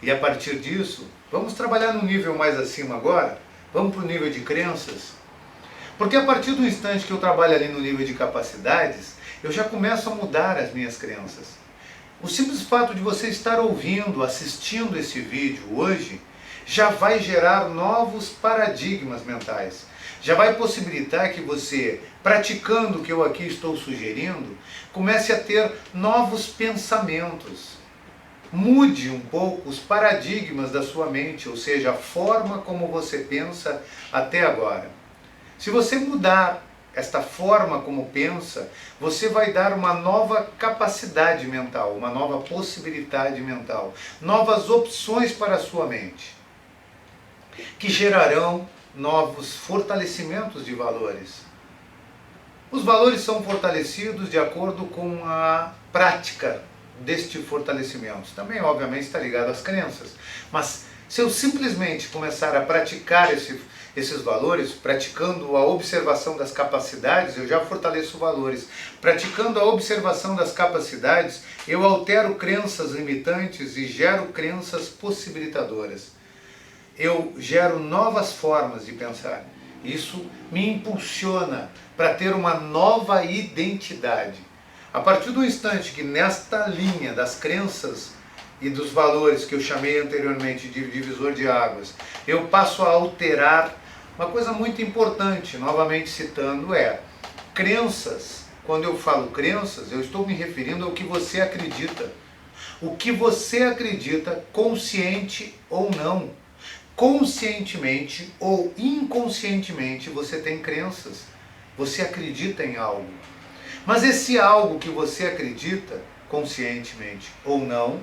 E a partir disso, vamos trabalhar num nível mais acima agora, vamos para o nível de crenças. Porque a partir do instante que eu trabalho ali no nível de capacidades, eu já começo a mudar as minhas crenças. O simples fato de você estar ouvindo, assistindo esse vídeo hoje, já vai gerar novos paradigmas mentais. Já vai possibilitar que você, praticando o que eu aqui estou sugerindo, comece a ter novos pensamentos. Mude um pouco os paradigmas da sua mente, ou seja, a forma como você pensa até agora. Se você mudar esta forma como pensa, você vai dar uma nova capacidade mental, uma nova possibilidade mental, novas opções para a sua mente, que gerarão novos fortalecimentos de valores. Os valores são fortalecidos de acordo com a prática deste fortalecimento. Também, obviamente, está ligado às crenças. Mas se eu simplesmente começar a praticar esses valores, praticando a observação das capacidades, eu já fortaleço valores. Praticando a observação das capacidades, eu altero crenças limitantes e gero crenças possibilitadoras. Eu gero novas formas de pensar. Isso me impulsiona para ter uma nova identidade. A partir do instante que nesta linha das crenças e dos valores que eu chamei anteriormente de divisor de águas, eu passo a alterar, uma coisa muito importante, novamente citando, é crenças. Quando eu falo crenças, eu estou me referindo ao que você acredita. O que você acredita, consciente ou não. Conscientemente ou inconscientemente você tem crenças, você acredita em algo. Mas esse algo que você acredita, conscientemente ou não,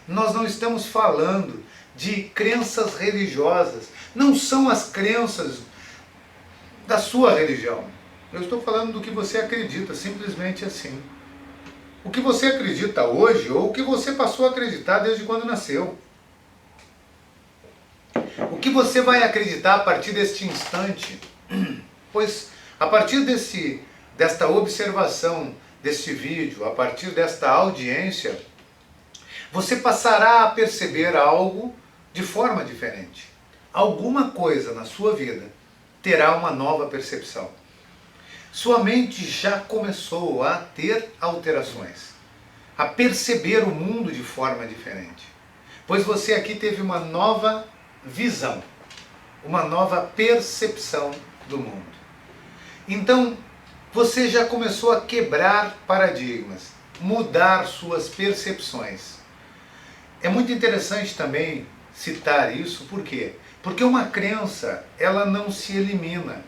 nós não estamos falando de crenças religiosas, não são as crenças da sua religião. Eu estou falando do que você acredita, simplesmente assim. O que você acredita hoje ou o que você passou a acreditar desde quando nasceu. O que você vai acreditar a partir deste instante? Pois a partir desta observação deste vídeo, a partir desta audiência, você passará a perceber algo de forma diferente. Alguma coisa na sua vida terá uma nova percepção. Sua mente já começou a ter alterações, a perceber o mundo de forma diferente. Pois você aqui teve uma nova visão, uma nova percepção do mundo. Então, você já começou a quebrar paradigmas, mudar suas percepções. É muito interessante também citar isso, por quê? Porque uma crença, ela não se elimina.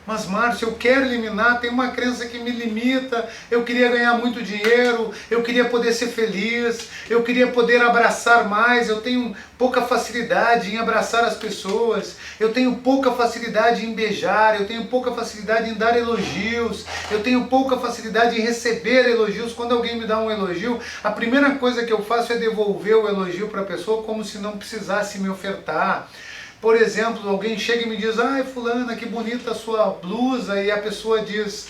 Mas, Márcio, eu quero eliminar, tem uma crença que me limita, eu queria ganhar muito dinheiro, eu queria poder ser feliz, eu queria poder abraçar mais, eu tenho pouca facilidade em abraçar as pessoas, eu tenho pouca facilidade em beijar, eu tenho pouca facilidade em dar elogios, eu tenho pouca facilidade em receber elogios. Quando alguém me dá um elogio, a primeira coisa que eu faço é devolver o elogio para a pessoa como se não precisasse me ofertar. Por exemplo, alguém chega e me diz: ai, fulana, que bonita a sua blusa, e a pessoa diz: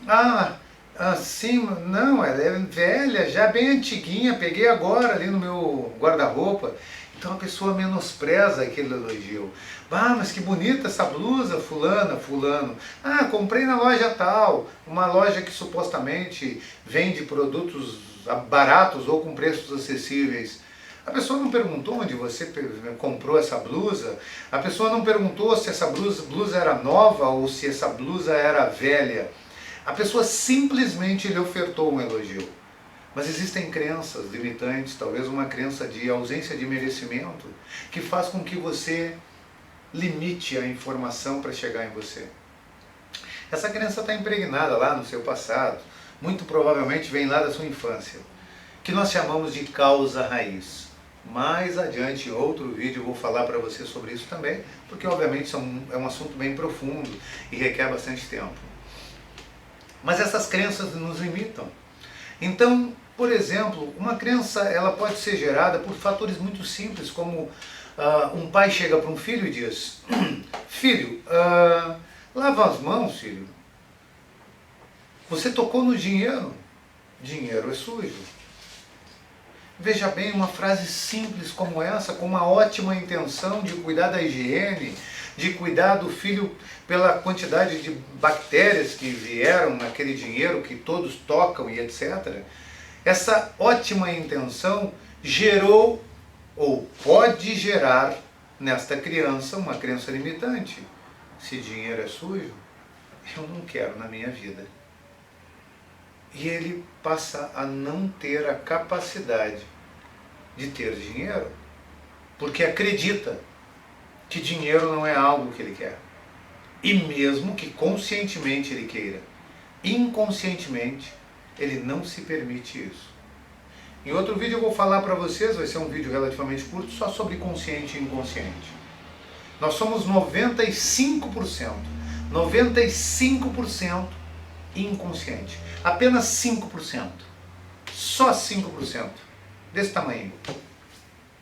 ah, assim, não, ela é velha, já bem antiguinha, peguei agora ali no meu guarda-roupa. Então a pessoa menospreza aquele elogio. Ah, mas que bonita essa blusa, fulana, fulano. Ah, comprei na loja tal, uma loja que supostamente vende produtos baratos ou com preços acessíveis. A pessoa não perguntou onde você comprou essa blusa, a pessoa não perguntou se essa blusa era nova ou se essa blusa era velha. A pessoa simplesmente lhe ofertou um elogio. Mas existem crenças limitantes, talvez uma crença de ausência de merecimento, que faz com que você limite a informação para chegar em você. Essa crença está impregnada lá no seu passado, muito provavelmente vem lá da sua infância, que nós chamamos de causa raiz. Mais adiante, em outro vídeo, eu vou falar para você sobre isso também, porque obviamente é um assunto bem profundo e requer bastante tempo. Mas essas crenças nos limitam. Então, por exemplo, uma crença ela pode ser gerada por fatores muito simples, como Um pai chega para um filho e diz: filho, lava as mãos, filho. Você tocou no dinheiro. Dinheiro é sujo. Veja bem, uma frase simples como essa, com uma ótima intenção de cuidar da higiene, de cuidar do filho pela quantidade de bactérias que vieram naquele dinheiro que todos tocam e etc. Essa ótima intenção gerou, ou pode gerar, nesta criança, uma crença limitante. Se dinheiro é sujo, eu não quero na minha vida. E ele passa a não ter a capacidade de ter dinheiro, porque acredita que dinheiro não é algo que ele quer. E mesmo que conscientemente ele queira, inconscientemente ele não se permite isso. Em outro vídeo eu vou falar para vocês, vai ser um vídeo relativamente curto, só sobre consciente e inconsciente. Nós somos 95% inconsciente. Apenas 5%, só 5%, desse tamanho,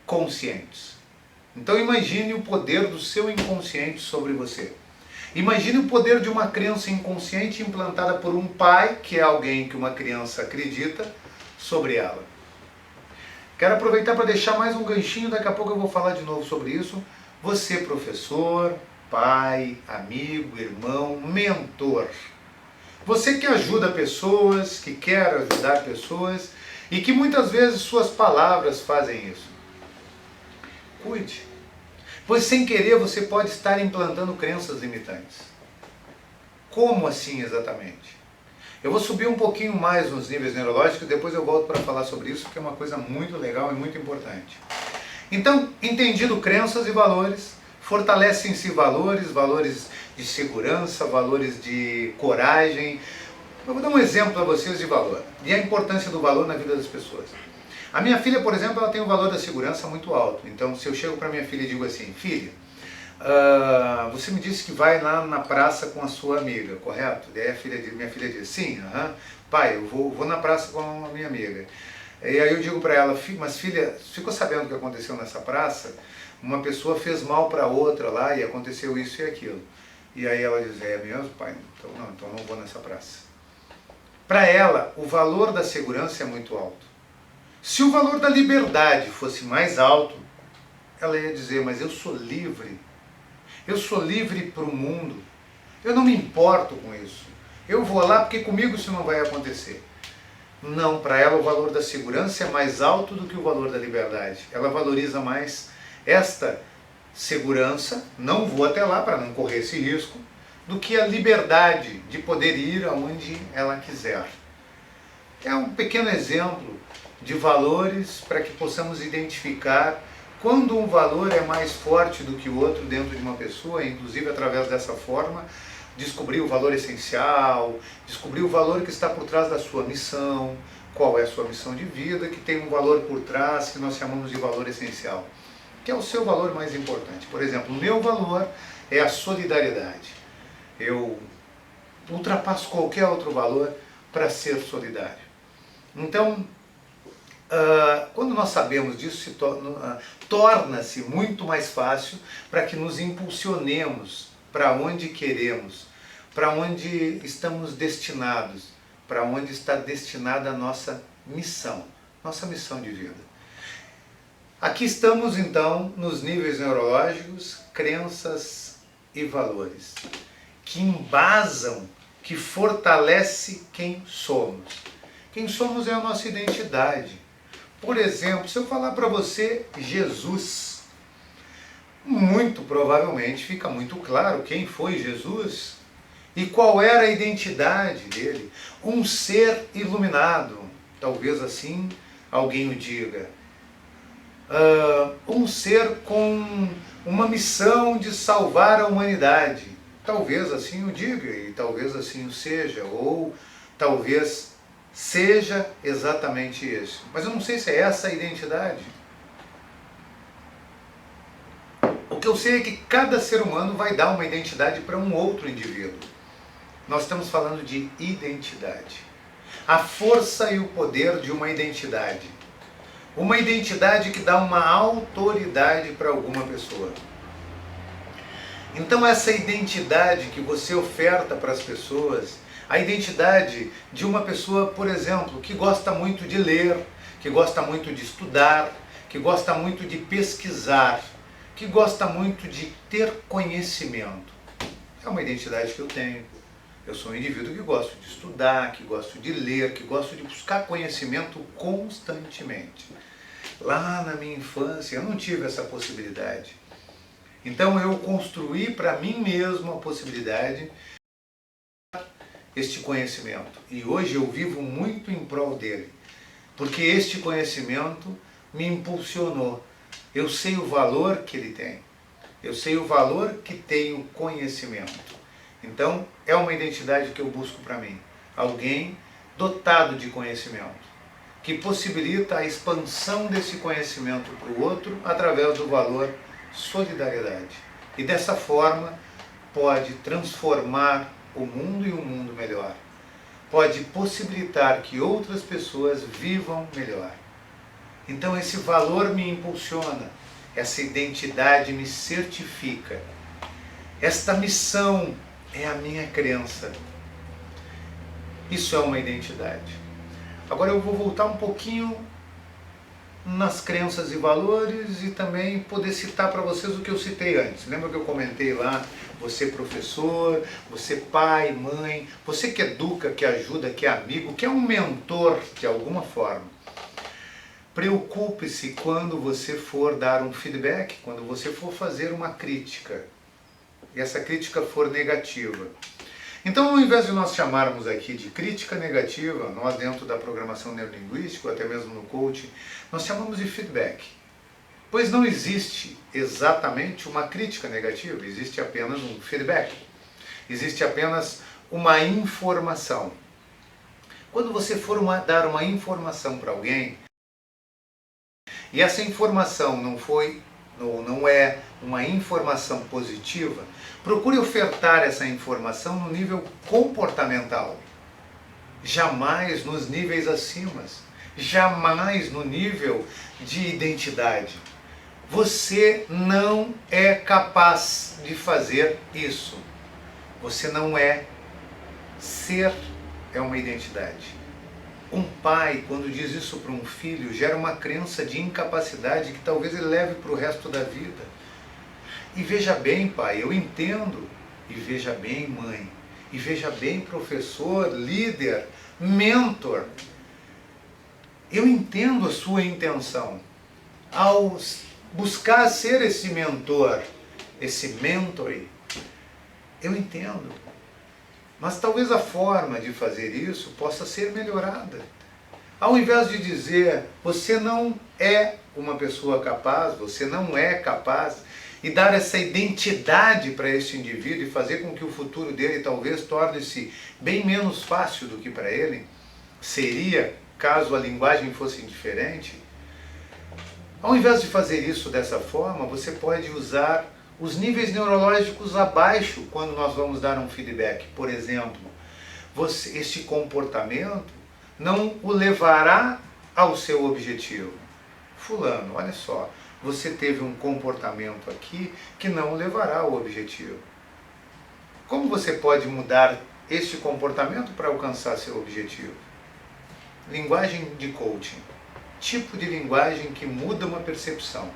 conscientes. Então imagine o poder do seu inconsciente sobre você. Imagine o poder de uma crença inconsciente implantada por um pai, que é alguém que uma criança acredita, sobre ela. Quero aproveitar para deixar mais um ganchinho, daqui a pouco eu vou falar de novo sobre isso. Você, professor, pai, amigo, irmão, mentor. Você que ajuda pessoas, que quer ajudar pessoas e que muitas vezes suas palavras fazem isso. Cuide. Pois sem querer você pode estar implantando crenças limitantes. Como assim exatamente? Eu vou subir um pouquinho mais nos níveis neurológicos e depois eu volto para falar sobre isso, porque é uma coisa muito legal e muito importante. Então, entendido crenças e valores, fortalecem-se valores, valores de segurança, valores de coragem. Eu vou dar um exemplo para vocês de valor e a importância do valor na vida das pessoas. A minha filha, por exemplo, ela tem um valor da segurança muito alto. Então, se eu chego para minha filha e digo assim: filha, você me disse que vai lá na praça com a sua amiga, correto? Daí minha filha diz: sim, pai, eu vou na praça com a minha amiga. E aí eu digo para ela: mas filha, ficou sabendo o que aconteceu nessa praça? Uma pessoa fez mal para outra lá e aconteceu isso e aquilo. E aí ela diz: é mesmo, pai? Então não vou nessa praça. Para ela, o valor da segurança é muito alto. Se o valor da liberdade fosse mais alto, ela ia dizer: mas eu sou livre. Eu sou livre para o mundo. Eu não me importo com isso. Eu vou lá porque comigo isso não vai acontecer. Não, para ela o valor da segurança é mais alto do que o valor da liberdade. Ela valoriza mais esta segurança, não vou até lá para não correr esse risco, do que a liberdade de poder ir aonde ela quiser. É um pequeno exemplo de valores para que possamos identificar quando um valor é mais forte do que o outro dentro de uma pessoa, inclusive através dessa forma, descobrir o valor essencial, descobrir o valor que está por trás da sua missão, qual é a sua missão de vida, que tem um valor por trás que nós chamamos de valor essencial, que é o seu valor mais importante. Por exemplo, o meu valor é a solidariedade. Eu ultrapasso qualquer outro valor para ser solidário. Então, quando nós sabemos disso, torna-se muito mais fácil para que nos impulsionemos para onde queremos, para onde estamos destinados, para onde está destinada a nossa missão de vida. Aqui estamos então nos níveis neurológicos, crenças e valores, que embasam, que fortalece quem somos. Quem somos é a nossa identidade. Por exemplo, se eu falar para você Jesus, muito provavelmente fica muito claro quem foi Jesus e qual era a identidade dele. Um ser iluminado, talvez assim alguém o diga. Um ser com uma missão de salvar a humanidade. Talvez assim o diga e talvez assim o seja, ou talvez seja exatamente isso. Mas eu não sei se é essa a identidade. O que eu sei é que cada ser humano vai dar uma identidade para um outro indivíduo. Nós estamos falando de identidade. A força e o poder de uma identidade. Uma identidade que dá uma autoridade para alguma pessoa. Então essa identidade que você oferta para as pessoas, a identidade de uma pessoa, por exemplo, que gosta muito de ler, que gosta muito de estudar, que gosta muito de pesquisar, que gosta muito de ter conhecimento. É uma identidade que eu tenho. Eu sou um indivíduo que gosto de estudar, que gosto de ler, que gosto de buscar conhecimento constantemente. Lá na minha infância eu não tive essa possibilidade. Então eu construí para mim mesmo a possibilidade este conhecimento. E hoje eu vivo muito em prol dele. Porque este conhecimento me impulsionou. Eu sei o valor que ele tem. Eu sei o valor que tem o conhecimento. Então é uma identidade que eu busco para mim. Alguém dotado de conhecimento, que possibilita a expansão desse conhecimento para o outro através do valor solidariedade. E dessa forma pode transformar o mundo e um mundo melhor. Pode possibilitar que outras pessoas vivam melhor. Então esse valor me impulsiona, essa identidade me certifica. Esta missão é a minha crença. Isso é uma identidade. Agora eu vou voltar um pouquinho nas crenças e valores e também poder citar para vocês o que eu citei antes. Lembra que eu comentei lá, você professor, você pai, mãe, você que educa, que ajuda, que é amigo, que é um mentor de alguma forma. Preocupe-se quando você for dar um feedback, quando você for fazer uma crítica, e essa crítica for negativa. Então, ao invés de nós chamarmos aqui de crítica negativa, nós dentro da programação neurolinguística, ou até mesmo no coaching, nós chamamos de feedback. Pois não existe exatamente uma crítica negativa, existe apenas um feedback. Existe apenas uma informação. Quando você for dar uma informação para alguém, e essa informação não é uma informação positiva, procure ofertar essa informação no nível comportamental, jamais nos níveis acima, jamais no nível de identidade. Você não é capaz de fazer isso. Você não é. Ser é uma identidade. Um pai, quando diz isso para um filho, gera uma crença de incapacidade que talvez ele leve para o resto da vida. E veja bem, pai, eu entendo. E veja bem, mãe. E veja bem, professor, líder, mentor. Eu entendo a sua intenção. Ao buscar ser esse mentor, esse mentore, eu entendo. Mas talvez a forma de fazer isso possa ser melhorada. Ao invés de dizer, você não é uma pessoa capaz, você não é capaz, e dar essa identidade para esse indivíduo e fazer com que o futuro dele talvez torne-se bem menos fácil do que para ele, seria, caso a linguagem fosse diferente. Ao invés de fazer isso dessa forma, você pode usar os níveis neurológicos abaixo quando nós vamos dar um feedback. Por exemplo, este comportamento não o levará ao seu objetivo. Fulano, olha só, você teve um comportamento aqui que não o levará ao objetivo. Como você pode mudar este comportamento para alcançar seu objetivo? Linguagem de coaching. Tipo de linguagem que muda uma percepção.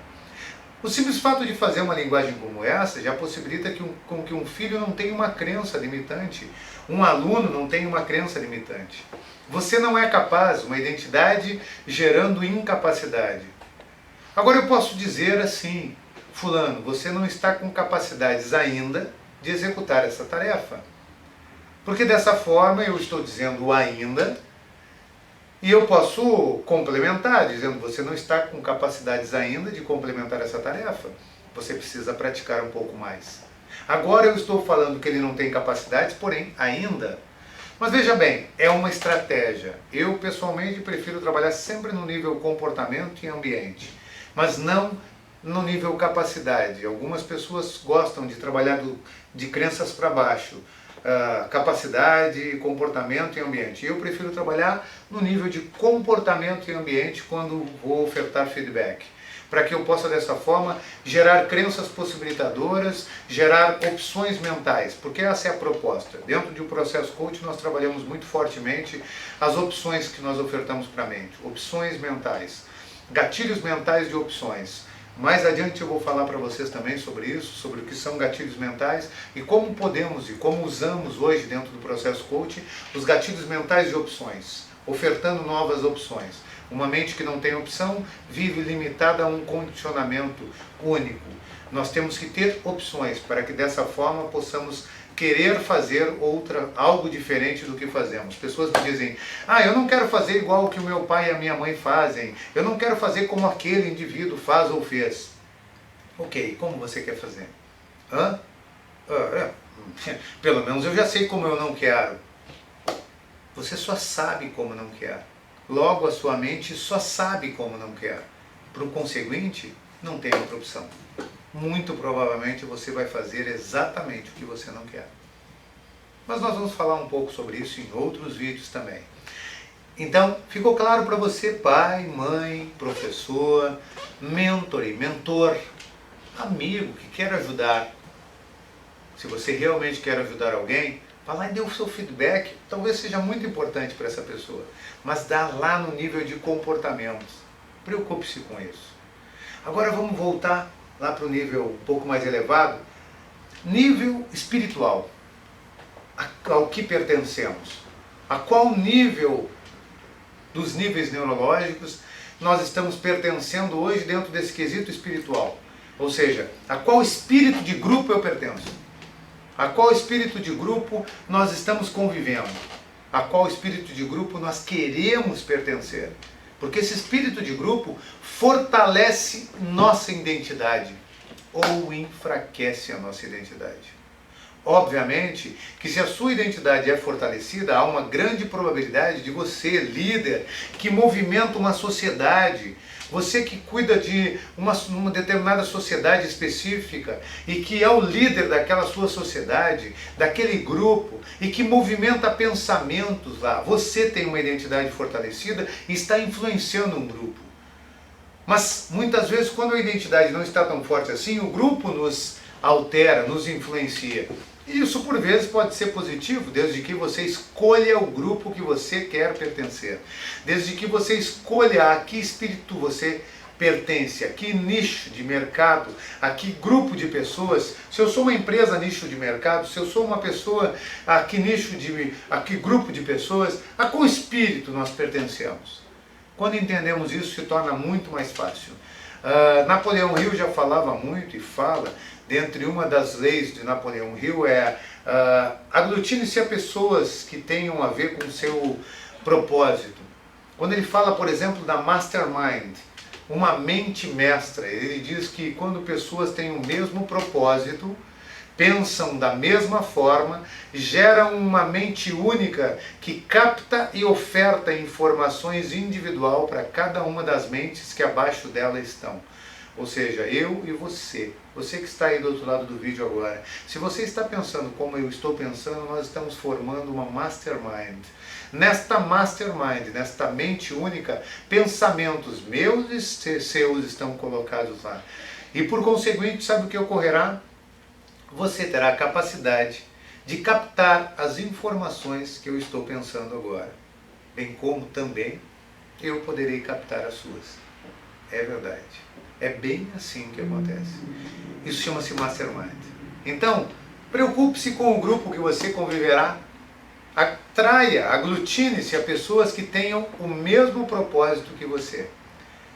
O simples fato de fazer uma linguagem como essa já possibilita que um filho não tenha uma crença limitante, um aluno não tenha uma crença limitante. Você não é capaz, uma identidade gerando incapacidade. Agora eu posso dizer assim, fulano, você não está com capacidades ainda de executar essa tarefa. Porque dessa forma eu estou dizendo ainda, e eu posso complementar, dizendo você não está com capacidades ainda de complementar essa tarefa. Você precisa praticar um pouco mais. Agora eu estou falando que ele não tem capacidades, porém ainda. Mas veja bem, é uma estratégia. Eu pessoalmente prefiro trabalhar sempre no nível comportamento e ambiente, mas não no nível capacidade. Algumas pessoas gostam de trabalhar de crenças para baixo. capacidade, comportamento e ambiente. Eu prefiro trabalhar no nível de comportamento e ambiente quando vou ofertar feedback, para que eu possa dessa forma gerar crenças possibilitadoras, gerar opções mentais, porque essa é a proposta. Dentro de um processo coach nós trabalhamos muito fortemente as opções que nós ofertamos para a mente, opções mentais, gatilhos mentais de opções. Mais adiante eu vou falar para vocês também sobre isso, sobre o que são gatilhos mentais e como podemos e como usamos hoje dentro do processo coaching os gatilhos mentais de opções, ofertando novas opções. Uma mente que não tem opção vive limitada a um condicionamento único. Nós temos que ter opções para que dessa forma possamos querer fazer algo diferente do que fazemos. Pessoas me dizem, eu não quero fazer igual o que o meu pai e a minha mãe fazem, eu não quero fazer como aquele indivíduo faz ou fez. Ok, como você quer fazer? Pelo menos eu já sei como eu não quero. Você só sabe como não quer. Logo a sua mente só sabe como não quer. Por conseguinte, não tem outra opção. Muito provavelmente você vai fazer exatamente o que você não quer. Mas nós vamos falar um pouco sobre isso em outros vídeos também. Então, ficou claro para você, pai, mãe, professor, mentor, amigo que quer ajudar. Se você realmente quer ajudar alguém, vá lá e dê o seu feedback. Talvez seja muito importante para essa pessoa, mas dá lá no nível de comportamentos. Preocupe-se com isso. Agora vamos voltar lá para o nível um pouco mais elevado, nível espiritual, ao que pertencemos. A qual nível dos níveis neurológicos nós estamos pertencendo hoje dentro desse quesito espiritual? Ou seja, a qual espírito de grupo eu pertenço? A qual espírito de grupo nós estamos convivendo? A qual espírito de grupo nós queremos pertencer? Porque esse espírito de grupo fortalece nossa identidade ou enfraquece a nossa identidade. Obviamente que se a sua identidade é fortalecida, há uma grande probabilidade de você, líder, que movimenta uma sociedade, você que cuida de uma determinada sociedade específica e que é o líder daquela sua sociedade, daquele grupo e que movimenta pensamentos lá. Você tem uma identidade fortalecida e está influenciando um grupo. Mas muitas vezes quando a identidade não está tão forte assim, o grupo nos altera, nos influencia. E isso por vezes pode ser positivo, desde que você escolha o grupo que você quer pertencer. Desde que você escolha a que espírito você pertence, a que nicho de mercado, a que grupo de pessoas. Se eu sou uma empresa nicho de mercado, se eu sou uma pessoa, a que grupo de pessoas, a qual espírito nós pertencemos. Quando entendemos isso, se torna muito mais fácil. Napoleão Hill já falava muito e fala, dentre uma das leis de Napoleão Hill aglutine-se a pessoas que tenham a ver com o seu propósito. Quando ele fala, por exemplo, da mastermind, uma mente mestra, ele diz que quando pessoas têm o mesmo propósito, pensam da mesma forma, geram uma mente única que capta e oferta informações individual para cada uma das mentes que abaixo dela estão. Ou seja, eu e você que está aí do outro lado do vídeo agora, se você está pensando como eu estou pensando, nós estamos formando uma mastermind. Nesta mastermind, nesta mente única, pensamentos meus e seus estão colocados lá. E por conseguinte, sabe o que ocorrerá? Você terá a capacidade de captar as informações que eu estou pensando agora, bem como também eu poderei captar as suas. É verdade. É bem assim que acontece. Isso chama-se mastermind. Então, preocupe-se com o grupo que você conviverá. Atraia, aglutine-se a pessoas que tenham o mesmo propósito que você.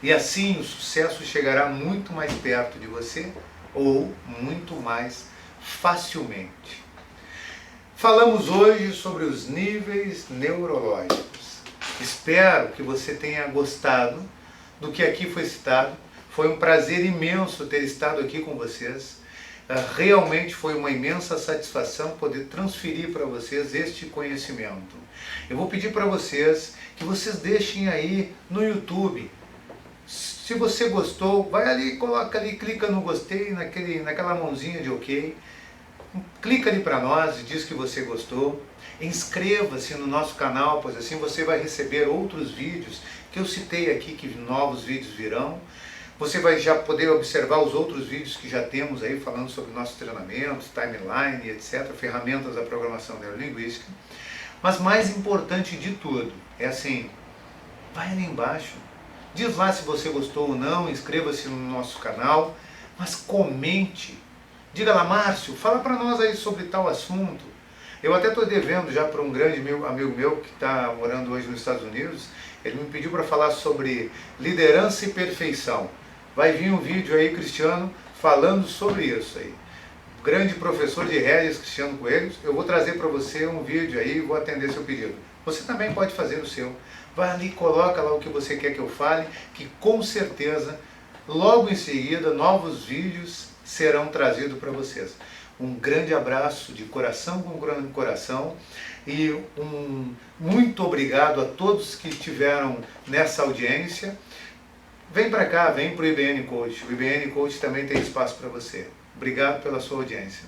E assim o sucesso chegará muito mais perto de você ou muito mais facilmente. Falamos hoje sobre os níveis neurológicos. Espero que você tenha gostado do que aqui foi citado. Foi um prazer imenso ter estado aqui com vocês. Realmente foi uma imensa satisfação poder transferir para vocês este conhecimento. Eu vou pedir para vocês que vocês deixem aí no YouTube. Se você gostou, vai ali, coloca ali, clica no gostei, naquela mãozinha de ok. Clica ali para nós e diz que você gostou. Inscreva-se no nosso canal, pois assim você vai receber outros vídeos que eu citei aqui, que novos vídeos virão. Você vai já poder observar os outros vídeos que já temos aí, falando sobre nossos treinamentos, timeline, etc., ferramentas da programação neurolinguística. Mas mais importante de tudo, é assim, vai ali embaixo, diz lá se você gostou ou não, inscreva-se no nosso canal, mas comente. Diga lá, Márcio, fala para nós aí sobre tal assunto. Eu até estou devendo já para um grande amigo meu que está morando hoje nos Estados Unidos, ele me pediu para falar sobre liderança e perfeição. Vai vir um vídeo aí, Cristiano, falando sobre isso aí. Grande professor de rédeas, Cristiano Coelho, eu vou trazer para você um vídeo aí e vou atender seu pedido. Você também pode fazer o seu. Vai ali, coloca lá o que você quer que eu fale, que com certeza, logo em seguida, novos vídeos serão trazidos para vocês. Um grande abraço de coração com coração e muito obrigado a todos que estiveram nessa audiência. Vem para cá, vem para o IBN Coach. O IBN Coach também tem espaço para você. Obrigado pela sua audiência.